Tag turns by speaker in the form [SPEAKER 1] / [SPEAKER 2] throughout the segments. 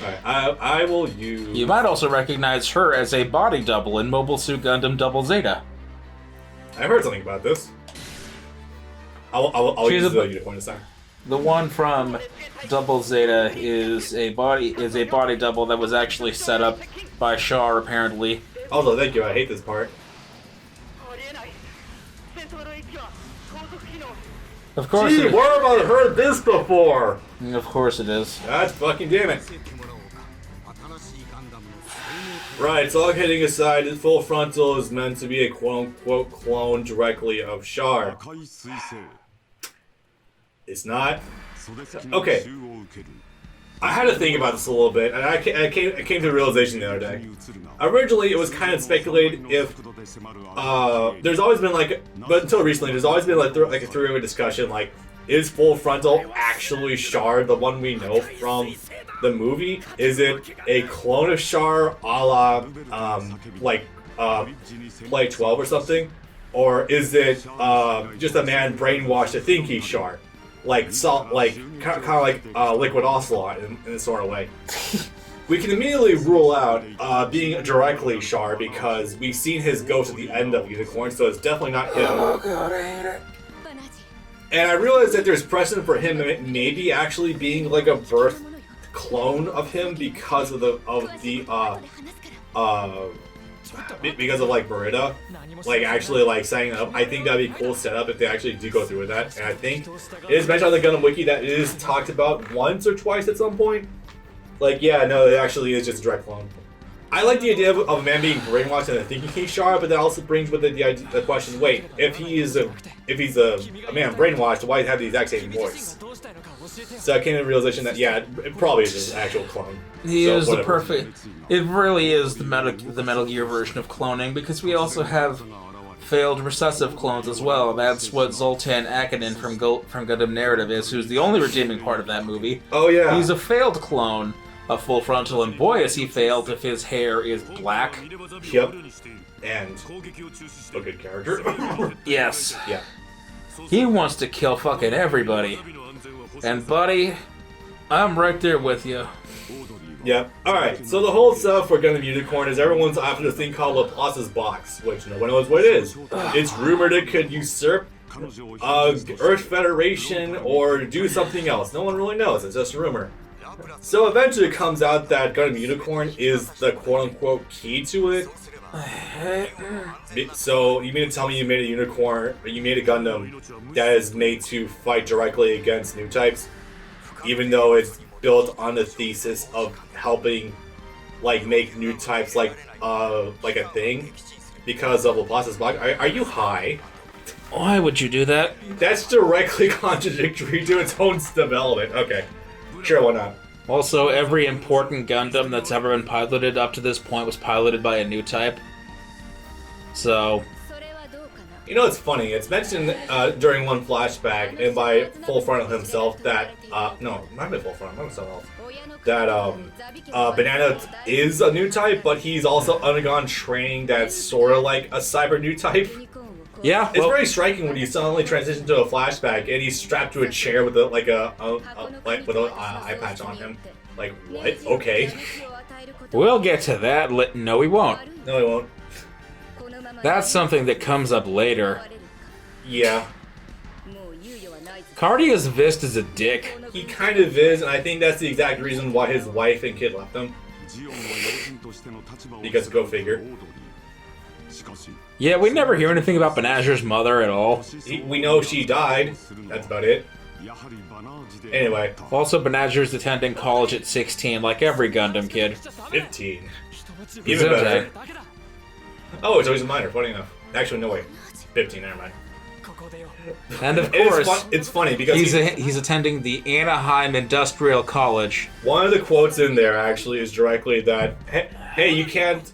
[SPEAKER 1] Alright, I will use...
[SPEAKER 2] You might also recognize her as a body double in Mobile Suit Gundam Double Zeta.
[SPEAKER 1] I've heard something about this. I'll use the unicorn this time.
[SPEAKER 2] The one from Double Zeta is a body double that was actually set up by Char, apparently.
[SPEAKER 1] Also, thank you. I hate this part.
[SPEAKER 2] Of course.
[SPEAKER 1] Gee, where have I heard this before?
[SPEAKER 2] Of course it is.
[SPEAKER 1] God fucking damn it. Right, so all kidding aside, Full Frontal is meant to be a quote-unquote clone directly of Char. It's not? Okay. I had to think about this a little bit, and I came to the realization the other day. Originally, it was kind of speculated if... there's always been but until recently, there's always been like a three-way discussion, like, is Full Frontal actually Char, the one we know from the movie? Is it a clone of Char, a la, Flight 12 or something? Or is it just a man brainwashed to think he's Char? Kind of like Liquid Ocelot in a sort of way. We can immediately rule out being directly Char because we've seen his ghost at the end of Unicorn, so it's definitely not him.
[SPEAKER 2] Oh god, I hate it.
[SPEAKER 1] And I realized that there's precedent for him maybe actually being like a birth clone of him because of because of like Beretta, like actually like setting it up. I think that'd be a cool setup if they actually do go through with that. And I think it is mentioned on the Gundam Wiki that it is talked about once or twice at some point. Like, yeah, no, it actually is just a direct clone. I like the idea of a man being brainwashed and thinking he's Char, but that also brings with it the question: wait, if he's a man brainwashed, why have the exact same voice? So I came to the realization that yeah, it probably is just an actual clone.
[SPEAKER 2] He is the perfect. It really is the Metal Gear version of cloning because we also have failed recessive clones as well. That's what Zoltan Akanin from Gundam Narrative is, who's the only redeeming part of that movie.
[SPEAKER 1] Oh yeah,
[SPEAKER 2] he's a failed clone of Full Frontal, and boy is he failed if his hair is black.
[SPEAKER 1] Yep. And a good character.
[SPEAKER 2] Yes.
[SPEAKER 1] Yeah.
[SPEAKER 2] He wants to kill fucking everybody. And buddy, I'm right there with you.
[SPEAKER 1] Yeah. Alright, so the whole stuff for Gundam Unicorn is everyone's after this thing called Laplace's Box, which no one knows what it is. It's rumored it could usurp Earth Federation or do something else. No one really knows, it's just a rumor. So eventually it comes out that Gundam Unicorn is the quote-unquote key to it. So you mean to tell me you made a unicorn, or you made a Gundam that is made to fight directly against new types, even though it's built on the thesis of helping, like, make new types like a thing because of Laplace's block? Are you high?
[SPEAKER 2] Why would you do that?
[SPEAKER 1] That's directly contradictory to its own development. Okay, sure, why not?
[SPEAKER 2] Also, every important Gundam that's ever been piloted up to this point was piloted by a new type. So...
[SPEAKER 1] You know, it's funny. It's mentioned during one flashback, and by Full Frontal himself, that... no, not by Full Frontal, not someone else. That, Banana is a new type, but he's also undergone training that's sort of like a cyber new type.
[SPEAKER 2] Yeah,
[SPEAKER 1] it's very striking when you suddenly transition to a flashback and he's strapped to a chair with an eye patch on him. Like, what? Okay.
[SPEAKER 2] We'll get to that. No, we won't.
[SPEAKER 1] No, we won't.
[SPEAKER 2] That's something that comes up later.
[SPEAKER 1] Yeah.
[SPEAKER 2] Cardia's Vist is a dick.
[SPEAKER 1] He kind of is, and I think that's the exact reason why his wife and kid left him. Because go figure.
[SPEAKER 2] Yeah, we never hear anything about Banazher's mother at all.
[SPEAKER 1] We know she died. That's about it. Anyway.
[SPEAKER 2] Also, Banazher's attending college at 16, like every Gundam kid.
[SPEAKER 1] 15. Even better. Oh, so he's a minor, funny enough. Actually, no, wait. 15, never mind.
[SPEAKER 2] And of course,
[SPEAKER 1] it's funny because
[SPEAKER 2] he's attending the Anaheim Industrial College.
[SPEAKER 1] One of the quotes in there actually is directly that, hey, you can't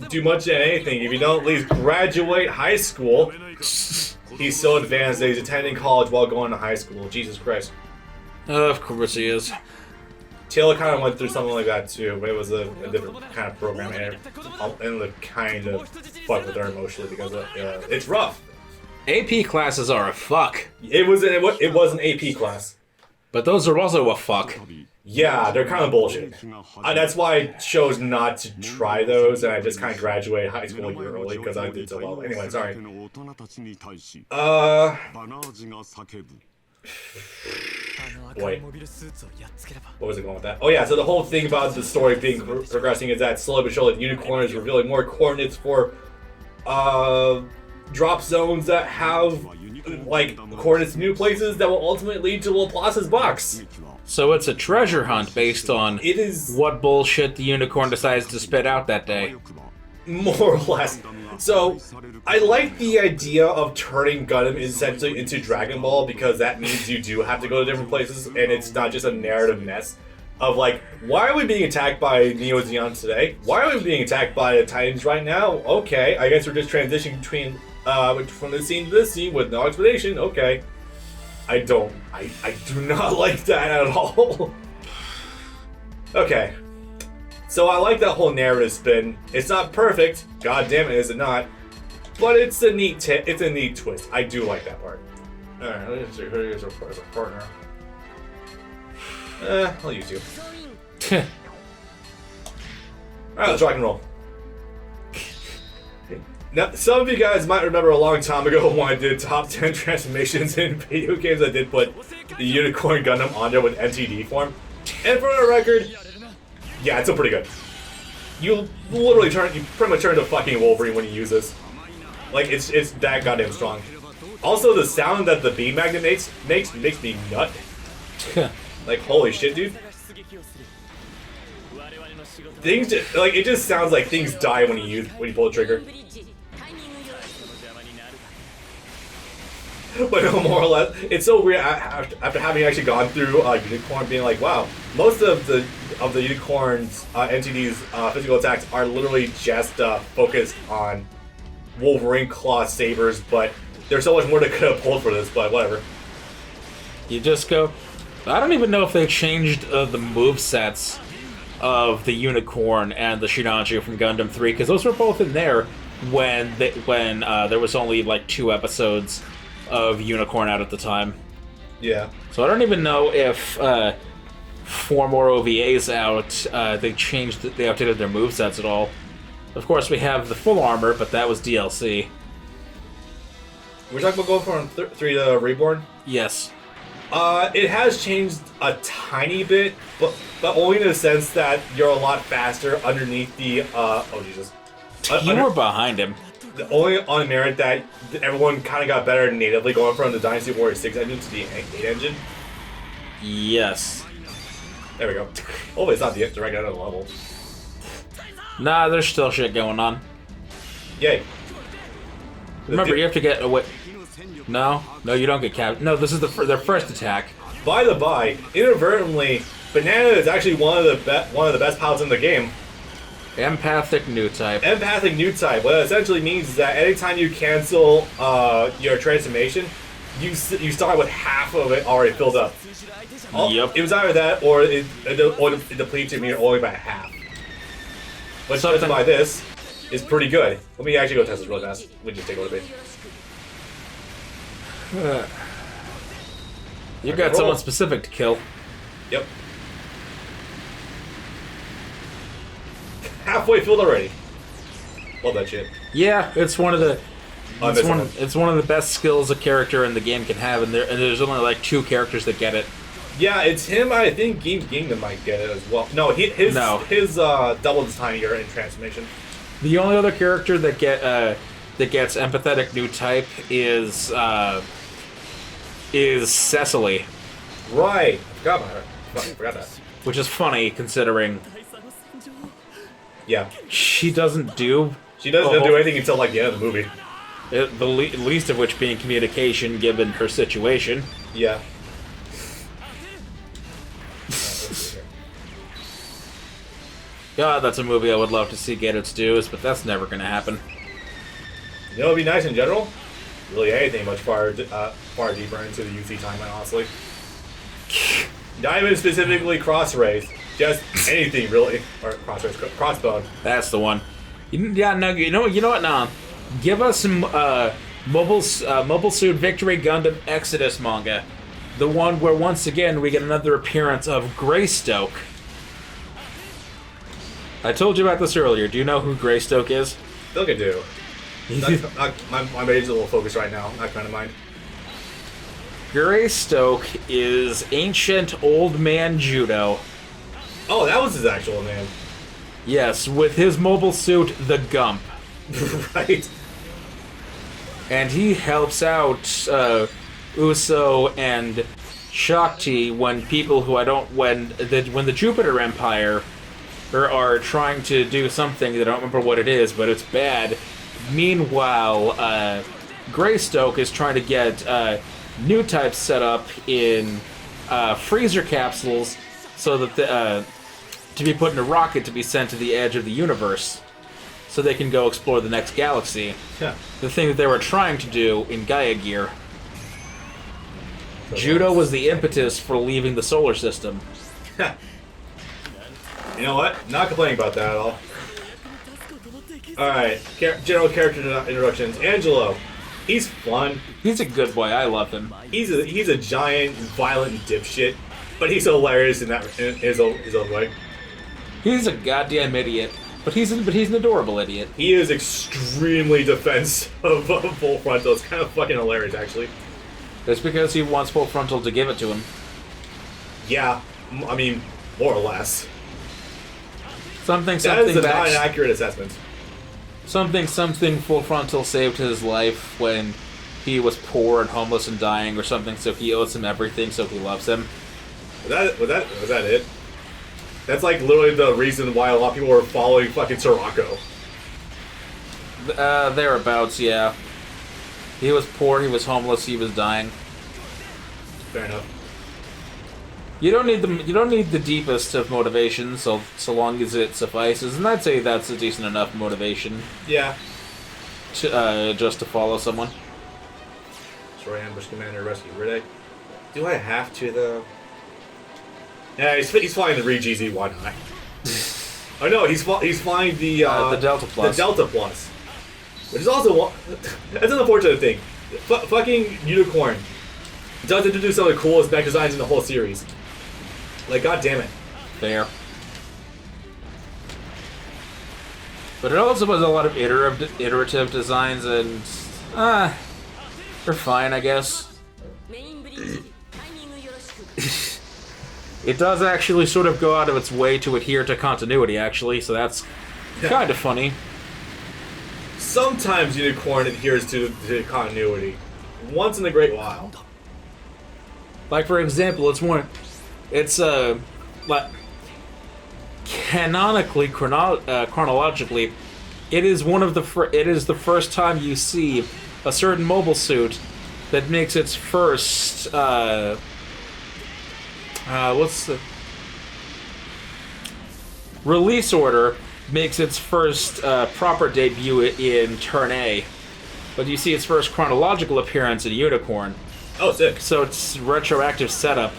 [SPEAKER 1] do much of anything if you don't at least graduate high school. He's so advanced that he's attending college while going to high school. Jesus Christ.
[SPEAKER 2] Of course he is.
[SPEAKER 1] Taylor kind of went through something like that too, but it was a different kind of program, and it kind of fucked with her emotionally because it's rough.
[SPEAKER 2] AP classes are a fuck.
[SPEAKER 1] It was an AP class.
[SPEAKER 2] But those are also a fuck.
[SPEAKER 1] Yeah, they're kind of bullshit. That's why I chose not to try those, and I just kind of graduated high school a year early because I did so well. Anyway, sorry. Boy. What was it going with that? Oh yeah, so the whole thing about the story being progressing is that slowly but surely the Unicorn is revealing more coordinates for drop zones that have like coordinates to new places that will ultimately lead to Laplace's box.
[SPEAKER 2] So it's a treasure hunt based on
[SPEAKER 1] It is
[SPEAKER 2] what bullshit the Unicorn decides to spit out that day.
[SPEAKER 1] more or less. So I like the idea of turning Gundam essentially into Dragon Ball because that means you do have to go to different places and it's not just a narrative mess of like, why are we being attacked by Neo Zeons today? Why are we being attacked by the Titans right now? Okay, I guess we're just transitioning between from this scene to this scene with no explanation. Okay. I do not like that at all. Okay. So I like that whole narrative spin. It's not perfect. God damn it, is it not? But it's a neat it's a neat twist. I do like that part. Alright, let's see. Here's our partner. I'll use you. Alright, let's rock and roll. Now, some of you guys might remember a long time ago when I did top 10 transformations in video games. I did put the Unicorn Gundam on there with MTD form. And for the record, yeah, it's still pretty good. You pretty much turn into fucking Wolverine when you use this. Like, it's that goddamn strong. Also, the sound that the beam magnet makes me nut. Like, holy shit, dude. Things just, like, it just sounds like things die when you pull the trigger. But no, more or less, it's so weird after having actually gone through Unicorn, being like, wow, most of the Unicorn's NTD's physical attacks are literally just focused on Wolverine claw sabers, but there's so much more that could have pulled for this, but whatever.
[SPEAKER 2] You just go. I don't even know if they changed the movesets of the Unicorn and the Shiranji from Gundam 3, because those were both in there when there was only like 2 episodes of Unicorn out at the time.
[SPEAKER 1] Yeah.
[SPEAKER 2] So I don't even know if 4 more OVAs out, they updated their movesets at all. Of course, we have the full armor, but that was DLC.
[SPEAKER 1] We're talking about going from 3 to Reborn?
[SPEAKER 2] Yes.
[SPEAKER 1] It has changed a tiny bit, but only in the sense that you're a lot faster underneath the, oh Jesus.
[SPEAKER 2] You were behind him.
[SPEAKER 1] The only on merit that everyone kind of got better natively going from the Dynasty Warrior 6 engine to the 8 engine.
[SPEAKER 2] Yes.
[SPEAKER 1] There we go. Oh, it's not the direct out of the level.
[SPEAKER 2] Nah, there's still shit going on.
[SPEAKER 1] Yay.
[SPEAKER 2] Remember, you have to get away. No, you don't get capped. No, this is their first attack.
[SPEAKER 1] By the by, inadvertently, Banana is actually one of the best pilots in the game.
[SPEAKER 2] Empathic new type.
[SPEAKER 1] Empathic new type. What it essentially means is that anytime you cancel your transformation, you start with half of it already filled up.
[SPEAKER 2] Yep.
[SPEAKER 1] It was either that or it depletes your meter only by half. But something by this is pretty good. Let me actually go test this really fast. Let me just take a little bit.
[SPEAKER 2] You got someone specific to kill.
[SPEAKER 1] Yep. Halfway filled already. Love that shit.
[SPEAKER 2] Yeah, it's one of the it's one of the best skills a character in the game can have, and there's only like 2 characters that get it.
[SPEAKER 1] Yeah, it's him. I think Gundam might get it as well. No, his double the time you're in transformation.
[SPEAKER 2] The only other character that gets empathetic new type is Cecily.
[SPEAKER 1] Right. I forgot about her. I forgot that.
[SPEAKER 2] Which is funny considering.
[SPEAKER 1] Yeah.
[SPEAKER 2] She doesn't do
[SPEAKER 1] anything until like the end of the movie.
[SPEAKER 2] The least of which being communication, given her situation.
[SPEAKER 1] Yeah.
[SPEAKER 2] God, that's a movie I would love to see get its dues, but that's never going to happen.
[SPEAKER 1] You know, it'd be nice in general. Really, anything much far deeper into the UC timeline, honestly. Not even specifically cross-race, just anything really, or cross-race, crossbone.
[SPEAKER 2] That's the one. Yeah, no, you know what? Nah, give us some Mobile Suit Victory Gundam Exodus manga. The one where, once again, we get another appearance of Greystoke. I told you about this earlier. Do you know who Greystoke is?
[SPEAKER 1] I feel like I do. My brain's a little focused right now. Not kind of mind.
[SPEAKER 2] Greystoke is ancient old man Judo.
[SPEAKER 1] Oh, that was his actual name.
[SPEAKER 2] Yes, with his mobile suit, the Gump.
[SPEAKER 1] Right.
[SPEAKER 2] And he helps out Uso and Shakti when people who when the Jupiter Empire are trying to do something that I don't remember what it is, but it's bad. Meanwhile, Greystoke is trying to get new types set up in freezer capsules so that to be put in a rocket to be sent to the edge of the universe so they can go explore the next galaxy.
[SPEAKER 1] Yeah.
[SPEAKER 2] The thing that they were trying to do in Gaia Gear. Judo was the impetus for leaving the solar system.
[SPEAKER 1] You know what? Not complaining about that at all. Alright, general character introductions. Angelo. He's fun.
[SPEAKER 2] He's a good boy. I love him.
[SPEAKER 1] He's a giant, violent dipshit, but he's hilarious in his own way.
[SPEAKER 2] He's a goddamn idiot, but he's an adorable idiot.
[SPEAKER 1] He is extremely defensive of Full Frontal. It's kind of fucking hilarious, actually.
[SPEAKER 2] That's because he wants Full Frontal to give it to him.
[SPEAKER 1] Yeah, I mean, more or less.
[SPEAKER 2] Something
[SPEAKER 1] That is not an accurate assessment.
[SPEAKER 2] Something Full Frontal saved his life when he was poor and homeless and dying or something, so he owes him everything, so he loves him.
[SPEAKER 1] Was that it? That's like literally the reason why a lot of people were following fucking Sirocco.
[SPEAKER 2] Thereabouts, yeah. He was poor, he was homeless, he was dying.
[SPEAKER 1] Fair enough.
[SPEAKER 2] You don't need the deepest of motivation, so long as it suffices, and I'd say that's a decent enough motivation.
[SPEAKER 1] Yeah.
[SPEAKER 2] To just to follow someone.
[SPEAKER 1] Destroy ambush commander, rescue Riddick. Do I have to though? Yeah, he's flying the Re-GZ. Why not? Oh no, he's flying the
[SPEAKER 2] Delta Plus.
[SPEAKER 1] The Delta Plus, which is also that's an unfortunate thing. Fucking Unicorn does introduce some of the coolest mech designs in the whole series. Like, god damn it.
[SPEAKER 2] Fair. But it also has a lot of iterative designs, and they're fine, I guess. It does actually sort of go out of its way to adhere to continuity, actually, so that's kind of funny.
[SPEAKER 1] Sometimes Unicorn adheres to continuity. Once in a great while.
[SPEAKER 2] Like, for example, canonically, chronologically, it is the first time you see a certain mobile suit that makes its first, release order makes its first proper debut in Turn A, but you see its first chronological appearance in Unicorn.
[SPEAKER 1] Oh, sick.
[SPEAKER 2] So it's retroactive setup.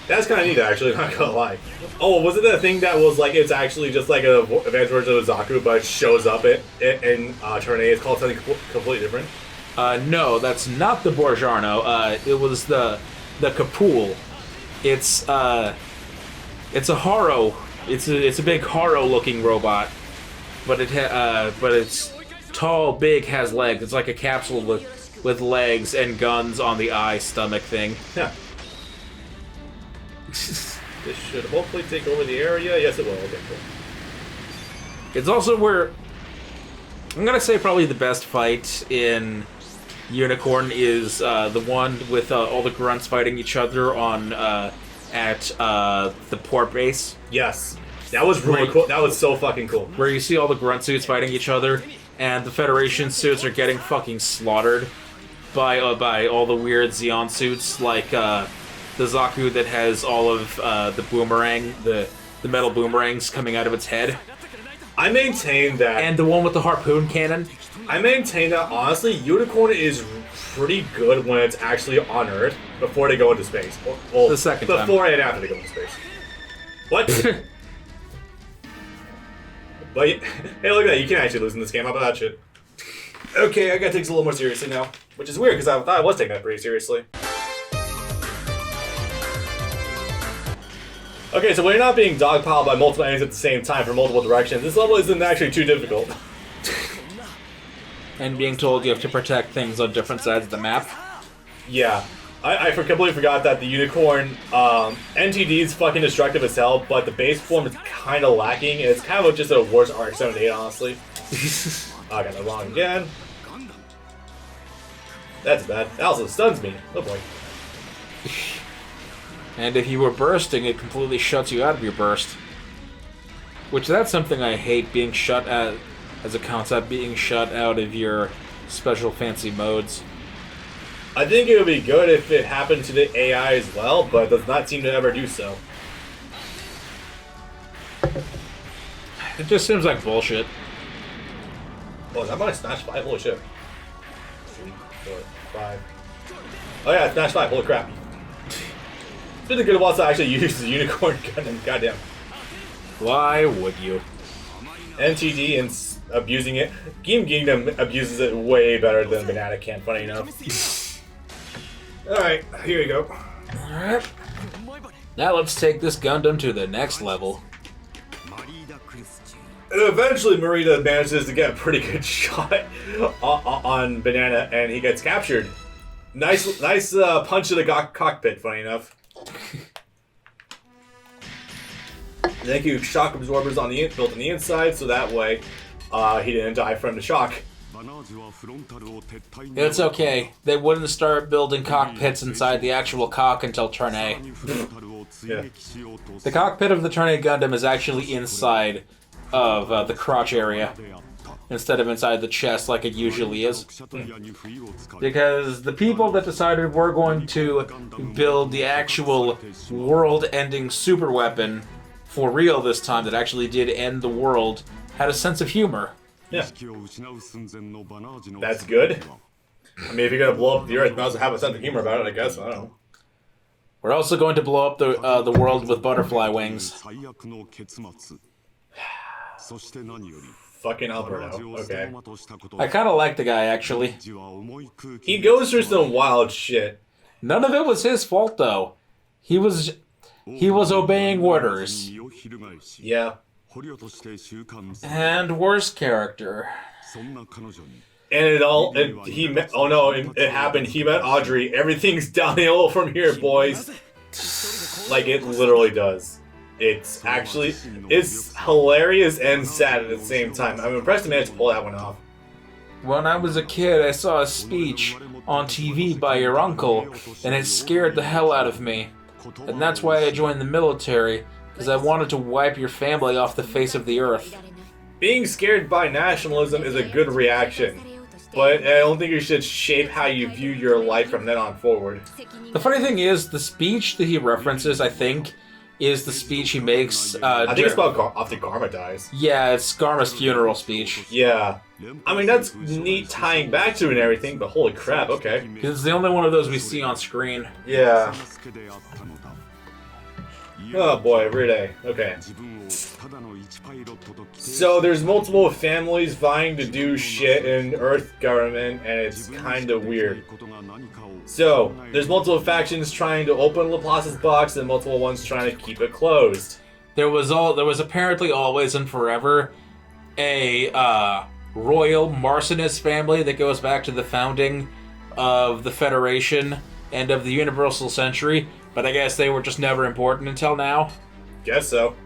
[SPEAKER 1] That's kind of neat, actually, not gonna lie. Oh, was it the thing that was like, it's actually just like an advanced version of Zaku, but it shows up in Turn A? It's called something completely different?
[SPEAKER 2] No, that's not the Borgiarno. It was the Kapool. It's a Haro. It's a big Haro-looking robot, but it's tall, big, has legs. It's like a capsule with legs and guns on the eye, stomach thing.
[SPEAKER 1] Yeah. This should hopefully take over the area. Yes, it will. Okay, cool.
[SPEAKER 2] It's also where I'm gonna say probably the best fight in Unicorn is the one with all the grunts fighting each other on at the port base.
[SPEAKER 1] Yes, that was really cool. That was so fucking cool.
[SPEAKER 2] Where you see all the grunt suits fighting each other, and the Federation suits are getting fucking slaughtered by all the weird Xeon suits, like the Zaku that has all of the boomerang, the metal boomerangs coming out of its head.
[SPEAKER 1] I maintain that...
[SPEAKER 2] And the one with the harpoon cannon.
[SPEAKER 1] I maintain that, honestly, Unicorn is pretty good when it's actually on Earth before they go into space. Well,
[SPEAKER 2] the second time.
[SPEAKER 1] Before and after they go into space. What? But, hey, look at that. You can actually lose in this game. How about that shit? Okay, I gotta take this a little more seriously now. Which is weird, because I thought I was taking that pretty seriously. Okay, so when you're not being dogpiled by multiple enemies at the same time from multiple directions, this level isn't actually too difficult.
[SPEAKER 2] And being told you have to protect things on different sides of the map.
[SPEAKER 1] Yeah. I completely forgot that the unicorn NTD is fucking destructive as hell, but the base form is kind of lacking. It's kind of just a worse RX-78, honestly. I got that wrong again. That's bad. That also stuns me. Oh boy.
[SPEAKER 2] And if you were bursting, it completely shuts you out of your burst. Which, that's something I hate, being shut out, as a concept, being shut out of your special fancy modes.
[SPEAKER 1] I think it would be good if it happened to the AI as well, but it does not seem to ever do so.
[SPEAKER 2] It just seems like bullshit.
[SPEAKER 1] Oh, is that my Smash 5? Holy shit. 3, 4, 5. Oh yeah, Smash 5, holy crap. It's been a good while to actually use the unicorn Gundam, goddamn.
[SPEAKER 2] Why would you?
[SPEAKER 1] NTD and abusing it. Gundam abuses it way better than Banana can, funny enough. Alright, here we go.
[SPEAKER 2] Alright. Now let's take this Gundam to the next level.
[SPEAKER 1] And eventually Marita manages to get a pretty good shot on Banana, and he gets captured. Nice punch to the cockpit, funny enough. Thank you, shock absorbers on the built on the inside, so that way he didn't die from the shock.
[SPEAKER 2] It's okay. They wouldn't start building cockpits inside the actual cock until turn A.
[SPEAKER 1] Yeah.
[SPEAKER 2] The cockpit of the turn A Gundam is actually inside of the crotch area, instead of inside the chest like it usually is. Because the people that decided we're going to build the actual world-ending super weapon for real this time, that actually did end the world, had a sense of humor.
[SPEAKER 1] Yeah. That's good. I mean, if you're gonna blow up the Earth, you might as well have a sense of humor about it, I guess. I don't know.
[SPEAKER 2] We're also going to blow up the world with butterfly wings.
[SPEAKER 1] Fucking Alberto. Okay.
[SPEAKER 2] I kind of like the guy, actually.
[SPEAKER 1] He goes through some wild shit.
[SPEAKER 2] None of it was his fault, though. He was obeying orders.
[SPEAKER 1] Yeah.
[SPEAKER 2] And worst character.
[SPEAKER 1] And it happened. He met Audrey. Everything's downhill from here, boys. Like, it literally does. It's hilarious and sad at the same time. I'm impressed he managed to pull that one off.
[SPEAKER 2] When I was a kid, I saw a speech on TV by your uncle, and it scared the hell out of me. And that's why I joined the military, because I wanted to wipe your family off the face of the earth.
[SPEAKER 1] Being scared by nationalism is a good reaction, but I don't think you should shape how you view your life from then on forward.
[SPEAKER 2] The funny thing is, the speech that he references, I think, is the speech he makes.
[SPEAKER 1] I think it's about after Garma dies.
[SPEAKER 2] Yeah, it's Garma's funeral speech.
[SPEAKER 1] Yeah. I mean, that's neat tying back to it and everything, but holy crap, okay.
[SPEAKER 2] Because it's the only one of those we see on screen.
[SPEAKER 1] Yeah. Oh boy, Ride. Okay. So there's multiple families vying to do shit in Earth government, and it's kind of weird. So there's multiple factions trying to open Laplace's box, and multiple ones trying to keep it closed.
[SPEAKER 2] There was apparently always and forever a royal Marcinus family that goes back to the founding of the Federation and of the Universal Century, but I guess they were just never important until now.
[SPEAKER 1] Guess so.